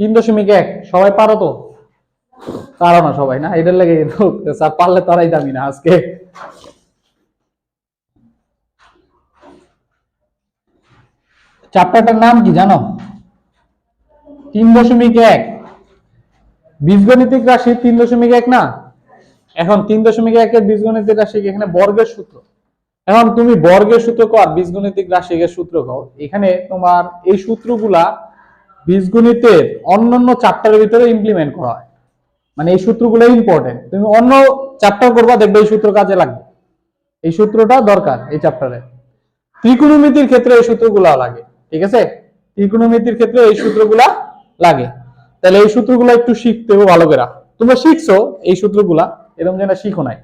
3.1 সবাই পারো তো? পারো না সবাই, না এটার লাগে স্যার পারলে তারাই দামি না আজকে। চ্যাপ্টারটার নাম কি জানো? 3.1 বীজগণিতিক রাশি 3.1 না? এখন 3.1 এর বীজগণিতিক রাশি এখানে বর্গের সূত্র। এখন তুমি বর্গের সূত্র কর, বীজগণিতিক রাশি এর সূত্র কও। এখানে তোমার এই সূত্রগুলা বীজগণিতের অন্যান্য চ্যাপ্টারের ভিতরে ইমপ্লিমেন্ট করা হয়, মানে এই সূত্রগুলো ইম্পর্টেন্ট। তুমি অন্য চ্যাপ্টার করবা, দেখবে এই সূত্র কাজে লাগবে, এই সূত্রটা দরকার এই চ্যাপ্টারে। ত্রিকোণমিতির ক্ষেত্রে এই সূত্রগুলা লাগে, ঠিক আছে? ত্রিকোণমিতির ক্ষেত্রে এই সূত্রগুলা লাগে। তাহলে এই সূত্রগুলো একটু শিখতে হবে ভালো করে। তোমরা শিখছো এই সূত্রগুলা, এরকম যেন শিখো নাই,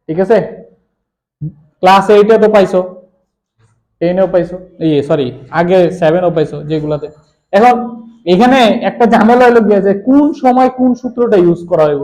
ঠিক আছে? ক্লাস 8 এ তো পাইছো, 10 এও পাইছো, সরি আগে 7 এও পাইছো যেগুলাতে। এখন এখানে একটা ঝামেলা হলো গিয়ে যে কোন সময় কোন সূত্রটা ইউজ করা হইব,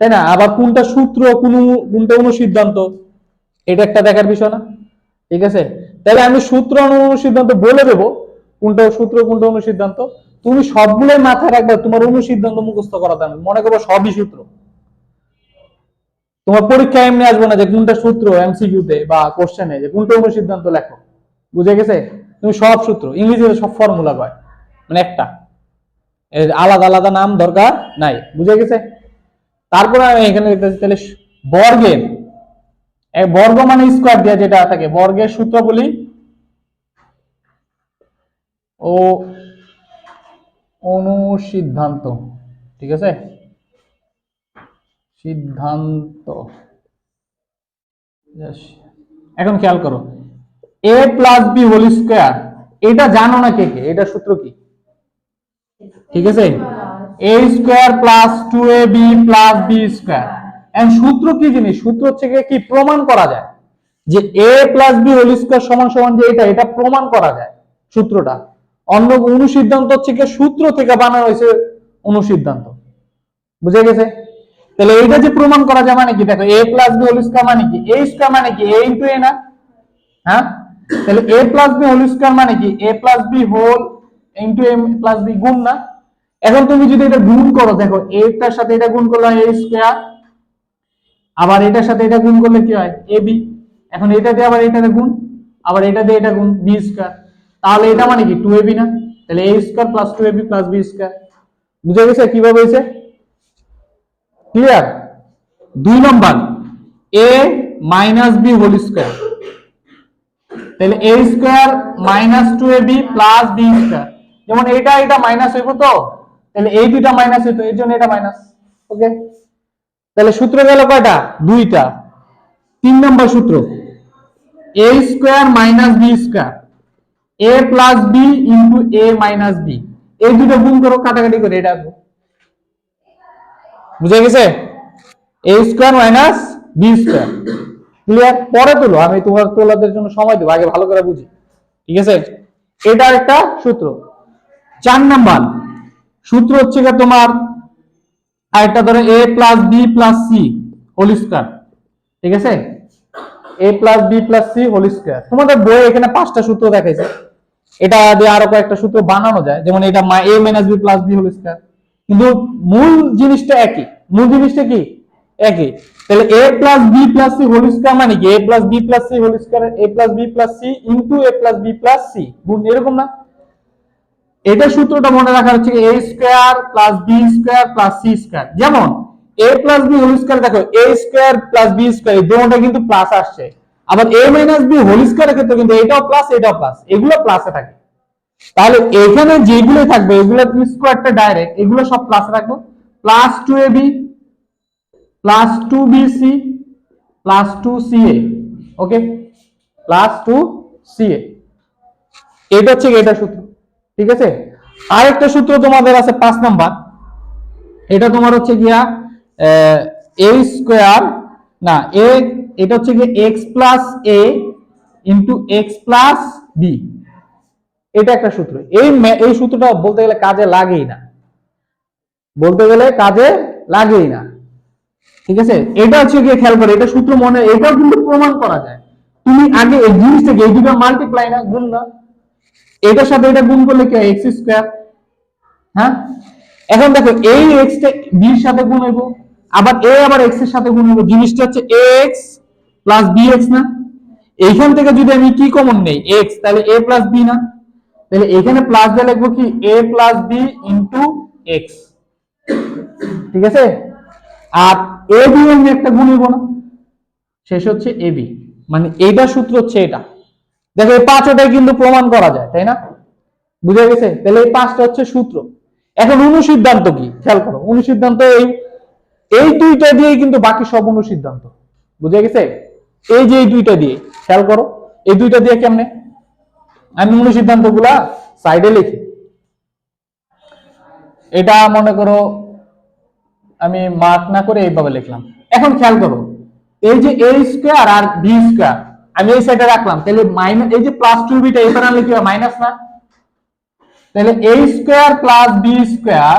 তাই না? আবার কোনটা সূত্র, কোনটা অনুসিদ্ধান্ত, এটা একটা দেখার বিষয় না, ঠিক আছে? তাহলে আমি সূত্র অনুসিদ্ধান্ত বলে দেবো, কোনটা সূত্র কোনটা অনুসিদ্ধান্ত। তুমি সবগুলোই মাথায় রাখবে, তোমার অনুসিদ্ধান্ত মুখস্থ করা দাম মনে করবো সবই সূত্র। তোমার পরীক্ষায় এমনি আসবে না যে কোনটা সূত্র এমসিকিউতে বা কোশ্চেনে যে কোনটা অনুসিদ্ধান্ত লেখো, বুঝে গেছে? তুমি সব সূত্র, ইংরেজিতে সব ফর্মুলা পায়, মানে একটা আলাদা আলাদা নাম দরকার নাই, বুঝে গেছে? তারপরে আমি এখানে লিখতেছি তাহলে বর্গের, বর্গ মানে স্কোয়ার দিয়ে যেটা থাকে, বর্গের সূত্র বলি ও অনুসিদ্ধান্ত, ঠিক আছে? সিদ্ধান্ত। এখন খেয়াল করো, a plus b whole square, এটা জানো না কে কে? এটা সূত্র কি? ঠিক আছে, a square plus 2ab plus b square. And সূত্র কি জিনিস? সূত্র হচ্ছে কি প্রমাণ করা যায় যে a plus b whole square সমান সমান যে এটা প্রমাণ করা যায় সূত্রটা। অন্য অনুসিদ্ধান্ত হচ্ছে কি সূত্র থেকে বানানো হয়েছে অনুসিদ্ধান্ত, বুঝে গেছে? তাহলে এইটা যে প্রমাণ করা যায় মানে কি? দেখো a plus b whole square মানে কি? a স্কয়ার মানে কি a ইনটু a না? হ্যাঁ, তাহলে a plus b whole square মানে কি a plus b whole into a plus b, গুণ না? এখন তুমি যদি এটা গুণ করো, দেখো a টার সাথে এটা গুণ করলে হয় a স্কয়ার, আবার এটার সাথে এটা গুণ করলে কি হয় ab। এখন এটা দিয়ে আবার এটাতে গুণ, আবার এটা দিয়ে এটা গুণ b স্কয়ার, তাহলে এটা মানে কি 2ab না? তাহলে a square plus 2ab plus b square. বুঝে গেছে কিভাবে হয়েছে? Clear? 2 number a minus b whole square, তাহলে a square minus 2ab plus b square. যেমন এটা মাইনাস হইব, তো তাহলে এই দুইটা মাইনাস হইতো, এর জন্য এটা মাইনাস। ওকে, তাহলে সূত্র গেল কয়টা? দুইটা। 3 নম্বর সূত্র a square minus b square, a plus b into a minus b, এই দুটো গুণ করো, কাটাকাটি করে এটা আসবে। বুঝে গেছে? a square minus b square. Clear? পরে তুলো, আমি তোমার তোলাদের জন্য সময় দেবো, আগে ভালো করে বুঝি, ঠিক আছে? এটা একটা সূত্র। 4 নাম্বার সূত্র হচ্ছে তোমার আরেকটা ধরো a plus b plus c whole square, ঠিক আছে? a plus b plus c whole square. তোমাদের বইয়ে এখানে 5টা সূত্র দেখাইছে, এটা দিয়ে আরো কয়েকটা সূত্র বানানো যায়, যেমন এটা a minus b plus b whole square, কিন্তু মূল জিনিসটা একই। মূল জিনিসটা কি? একই। তাহলে a plus b plus c whole square মানে কি a plus b plus c whole square, a plus b plus c into a plus b plus c গুণ, এরকম না? এটা সূত্রটা মনে রাখার হচ্ছে a square plus b square plus c square. যেমন a plus b whole square, দেখো a square plus b square এই দুটোটা কিন্তু প্লাস আসছে, আবার a মাইনাস b হোল স্কয়ারের ক্ষেত্রে কিন্তু এটাও প্লাস এটাও প্লাস, এগুলো প্লাসে থাকে। তাহলে এখানে যেগুলো থাকবে এগুলো স্কয়ারটা ডাইরেক্ট, এগুলো সব প্লাসে রাখবো। Plus 2ab plus 2bc plus 2ca, ওকে, প্লাস 2ca। এটা হচ্ছে এটা সূত্র, ঠিক আছে? আরেকটা সূত্র তোমাদের আছে 5 নাম্বার, এটা তোমার হচ্ছে গিয়া a স্কয়ার না a, এটা হচ্ছে গিয়ে x plus a into x plus b, এটা একটা সূত্র। এই সূত্রটা বলতে গেলে কাজে লাগেই না, বলতে গেলে কাজে লাগেই না, ঠিক আছে? এটা হচ্ছে গিয়ে খেয়াল করে, এটা সূত্র মনে, এটাও কিন্তু প্রমাণ করা যায়। তুমি আগে এই জিনিসটাকে, এই দুটো মাল্টিপ্লাই না, গুণ না, এটার সাথে এটা গুণ করলে কি হয়? X square. হ্যাঁ, এখন দেখো এই এক্স টা বি এর সাথে গুণ হইব, আবার এ আবার এক্স এর সাথে গুণ হইব, জিনিসটা হচ্ছে এক্স প্লাস বি এক্স না? এইখান থেকে যদি আমি কি কমন নেই এক্স, তাহলে এ প্লাস বি না? তাহলে এখানে প্লাস দিয়ে লিখবো কি এ প্লাস বি ইন্টু এক্স, ঠিক আছে? আর এ বি এর একটা গুণ হইব না, শেষ হচ্ছে এ বি, মানে এইটা সূত্র হচ্ছে এটা। দেখো এই পাঁচটাই কিন্তু প্রমাণ করা যায়, তাই না? বুঝা গেছে? তাহলে এই পাঁচটা হচ্ছে সূত্র। এখন অনুসিদ্ধান্ত কি খেয়াল করো, অনুসিদ্ধান্ত এই দুইটা দিয়ে কিন্তু বাকি সব অনুসিদ্ধান্ত। বুঝা গেছে? এই যে এই দুইটা দিয়ে খেয়াল করো, এই দুইটা দিয়ে কেমনে আমি অনুসিদ্ধান্ত গুলা সাইডে লিখি। এটা মনে করো আমি মার্ক না করে এইভাবে লিখলাম। এখন খেয়াল করো, এই যে a স্কয়ার আর b স্কয়ার আমি এই সাইডে রাখলাম, তাহলে মাইনাস, এই যে প্লাস 2b টা এখানে আনলে কি হয় মাইনাস না? তাহলে a square plus b square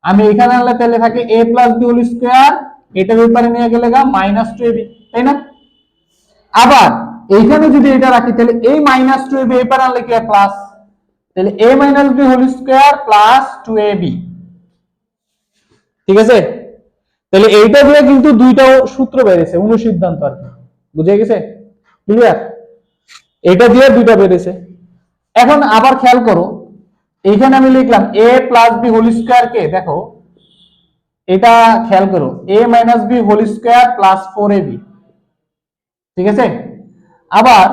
আমি এখানে আনলে তাহলে থাকে a plus b whole square, এটার উপরে নিয়ে গেলে গা মাইনাস 2ab, তাই না? আবার এইখানে যদি এটা রাখি তাহলে এই মাইনাস 2ab এপারে আনলে কি হয় প্লাস, তাহলে a minus b whole square plus 2ab, ঠিক আছে? তাহলে এইটা দিয়ে কিন্তু দুইটা সূত্র বেরিয়েছে, অনুসিদ্ধান্ত আর কি। বুঝে গেছে? ক্লিয়ার? এটা দিয়ে দুইটা বেরিয়েছে। এখন আবার খেয়াল করো, এইখানে আমি লিখলাম a plus b whole square কে, দেখো এটা খেয়াল করো a minus b whole square plus 4ab, ঠিক আছে? আবার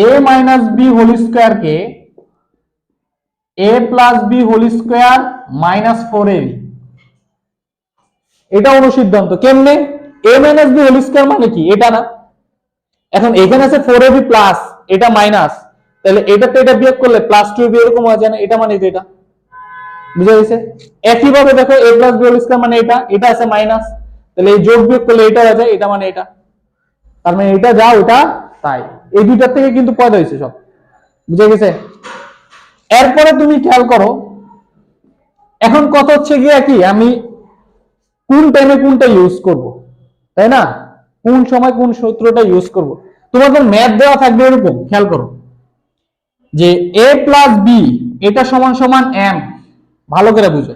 a minus b whole square কে a plus b whole square minus 4ab, এটা অনুসিদ্ধান্ত। কেমনে? a minus b whole square মানে কি এটা না? এখন এখানে আছে 4ab প্লাস, এটা মাইনাস, তাহলে এটা তো এটা বিয়োগ করলে প্লাস 2ab এরকম হয়ে যায় না? এটা মানে এটা, বুঝা গেছে? একই ভাবে দেখো a plus b whole square মানে এটা, এটা আছে মাইনাস, তাহলে এই যোগ বিয়োগ করলে এটা হয়ে যায়, এটা মানে এটা, তার মানে এটা যা ওটা তাই। এই দুইটার থেকে কিন্তু পয়দা হয়েছে সব। বুঝা গেছে? এরপরে তুমি খেয়াল করো, এখন কথা হচ্ছে গিয়ে কি আমি কোন টাইমে কোনটা ইউজ করব, তাই না? কোন সময় কোন সূত্রটা ইউজ করব। তোমাদের ম্যাথ দেওয়া থাকবে এরকম, খেয়াল করো যে a প্লাস বি এটা সমান সমান m, ভালো করে বুঝো।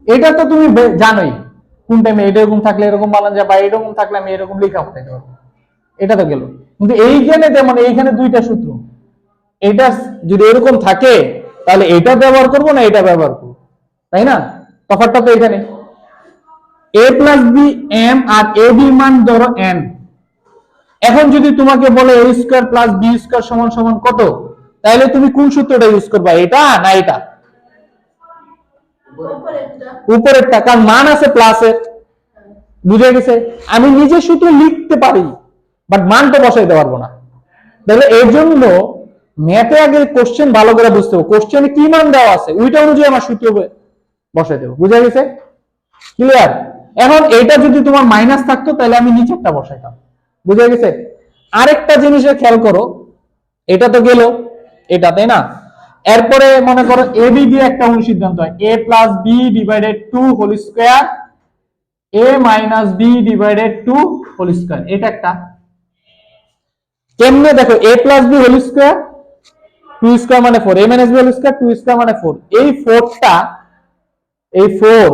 এটা তো তুমি জানোই কোন টাইমে এটা এরকম থাকলে এরকম বানানো যায়, বা এরকম থাকলে আমি এরকম লেখা উঠাইতে পারবো, এটা তো গেল। কিন্তু এইখানে যেমন এইখানে দুইটা সূত্র, এটা যদি এরকম থাকে তাহলে এটা ব্যবহার করব না এটা ব্যবহার করব, তাই না? তফাৎটা তো এখানে a প্লাস বি এম আর a b মান ধরো n। এখন যদি তোমাকে বলে a square plus b square সমান সমান কত, তাহলে তুমি কোন সূত্রটা ইউজ করবা, এটা না এটা? উপরেরটা, কারণ মান আছে প্লাসের। বুঝে গেছে? আমি নিজে সূত্র লিখতে পারি বাট মানটা বসাইতে পারবো না। তাহলে এর জন্য ম্যাথে আগে কোশ্চেন ভালো করে বুঝতে হবে, কোশ্চেনে কি মান দেওয়া আছে ওইটা অনুযায়ী আমার সূত্র বসাই দেবো। বুঝা গেছে? ক্লিয়ার? এখন এটা যদি তোমার মাইনাস থাকতো তাহলে আমি নিচেরটা বসাইতাম। বুঝা গেছে? আরেকটা জিনিসের খেয়াল করো, এটা তো গেল এটা, তাই না? এরপরে মনে করো এ বি দিয়ে একটা অনুসিদ্ধান্ত হয়, a plus b divided 2 whole square a minus b divided 2 whole square, এটা একটা। কেমনে দেখো a plus b whole square 2 square মানে 4, a minus b whole square 2 square মানে 4, এই 4টা এই 4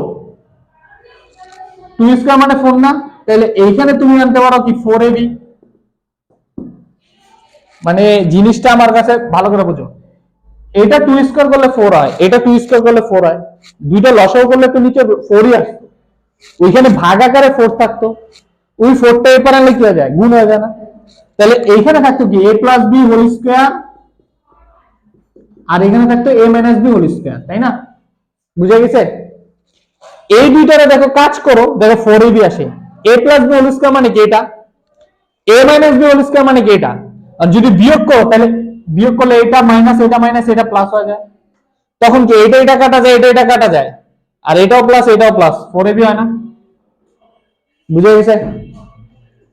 2 স্কয়ার মানে 4 না? তাহলে এইখানে তুমি আনতে পারো কি 4ab, মানে জিনিসটা আমার কাছে ভালো করে বুঝো। এটা 2 স্কয়ার করলে 4 হয়, এটা 2 স্কয়ার করলে 4 হয়, দুইটা লসাগু করলে তো নিচে 4ই আসতো, ওইখানে ভাগ আকারে 4 থাকতো, ওই 4টা এপারে আনলে কি হয়ে যায় গুণ হয়ে যায় না? তাহলে এইখানে থাকতো কি a plus b whole square, আর এখানে থাকতো a minus b whole square, তাই না? বুঝে গেছে? এই দুইটারে দেখো কাজ করো, দেখো 4ab আসে, a plus b whole square মানে কি এটা, a minus b whole square মানে কি এটা। আর যদি বিয়োগ করো তাহলে বিয়োগ করলে এটা মাইনাস এটা প্লাস হয়ে যায়, তখন কি এটা কাটা যায়, এটা কাটা যায়, আর এটাও প্লাস এটাও প্লাস, 4ab হয় না? বুঝে গেছে?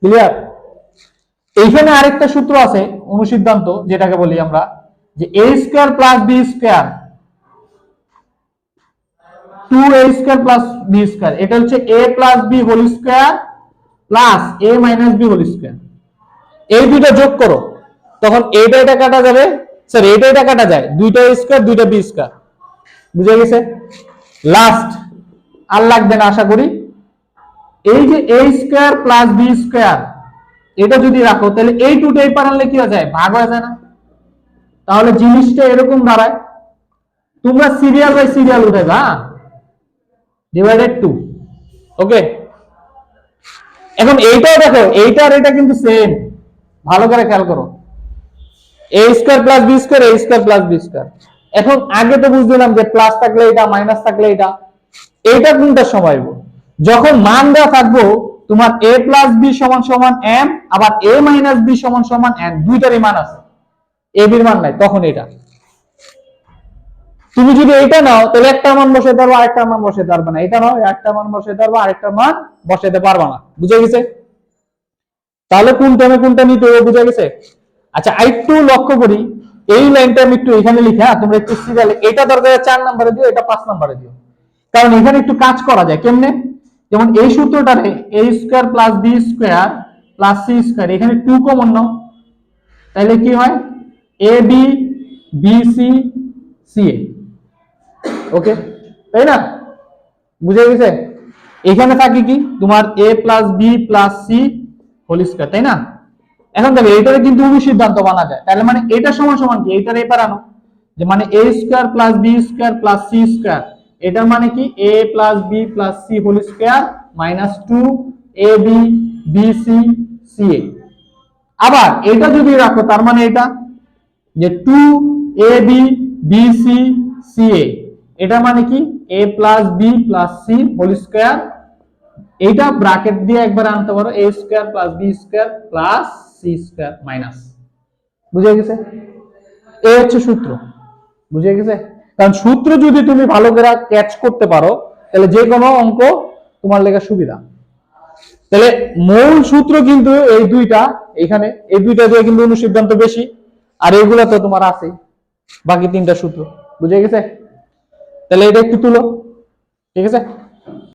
ক্লিয়ার? এইখানে আরেকটা সূত্র আছে অনুসিদ্ধান্ত, যেটাকে বলি আমরা যে a square plus b square 2a square plus b square, এটা হচ্ছে a plus b whole square plus a minus b whole square. এই দুইটা যোগ করো, তখন এটা কাটা যাবে, স্যার এটা কাটা যায়, দুইটা স্কয়ার দুইটা বি স্কয়ার। বুঝে গেছে? লাস্ট আর লাগবে না আশা করি, এই যে a square plus b square এটা যদি রাখো তাহলে এই টুটা এই পার আনলে কি হয়ে যায়, ভাগ হয়ে যায় না? তাহলে জিনিসটা এরকম দাঁড়ায়, তোমরা সিরিয়াল বাই সিরিয়াল উঠাইবা, ডিভাইডেড 2। ওকে, এখন এইটাও দেখো, এইটা আর এটা কিন্তু সেম, ভালো করে খেয়াল করো, a square plus b square, a square plus b square. এখন আগে তো বুঝলাম যে প্লাস থাকলে এটা, মাইনাস থাকলে এটা, এইটা কোনটা সময় যখন মান দেওয়া থাকবো তোমার a প্লাস b সমান সমান m, আবার a মাইনাস b সমান সমান n, দুইটারই মান আছে, a b এর মান নাই, তখন এটা। তুমি যদি এটা নাও তাহলে একটা মান বসাতে পারবো, আরেকটা মান বসাতে পারবে না। এটা নাও, একটা মান বসাতে পারবো, আরেকটা মান বসাতে পারবা না। বুঝে গেছে? তাহলে কোন টাইমে কোনটা নিতে হবে বুঝে গেছে? আচ্ছা, আরেকটু লক্ষ্য করি, এই লাইনটা আমি একটু এখানে লিখে, তোমরা একটু সিরিয়ালে, এটা দরকার 4 নম্বরে দিও, এটা 5 নম্বরে দিও, কারণ এখানে একটু কাজ করা যায় কেমনে। যেমন এই সূত্রটারে a square plus b square plus c square, এখানে 2 কমন নাও, তাহলে কি হয়, ab bc ca। ওকে, তাই না? বুঝে গেছে? এখানে থাকে কি তোমার a plus b plus c whole square, তাই না? এখন দেখো এটারে কিন্তু অনুসিদ্ধান্ত মানা যায়, তাহলে মানে এটা সমান সমান কি, এটারে এপার আনো, যে মানে a square plus b square plus c square, এটার মানে কি a plus b plus c whole square minus 2ab bc ca। আবার এটা যদি রাখো তার মানে এটা যে 2ab bc ca, এটা মানে কি a plus b plus c whole square, এইটা ব্র্যাকেট দিয়ে একবার আনতে পারো, a square plus b square plus c square minus. বুঝে গেছে? এই হচ্ছে সূত্র। বুঝে গেছে? কারণ সূত্র যদি তুমি ভালো করে ক্যাচ করতে পারো তাহলে যে কোনো অঙ্ক তোমার লেখা সুবিধা। তাহলে মূল সূত্র কিন্তু এই দুইটা, এখানে এই দুইটা দিয়ে কিন্তু অনুসিদ্ধান্ত বেশি, আর এইগুলা তো তোমার আছে বাকি তিনটা সূত্র। বুঝে গেছে? তাহলে এটা একটু তুলো, ঠিক আছে?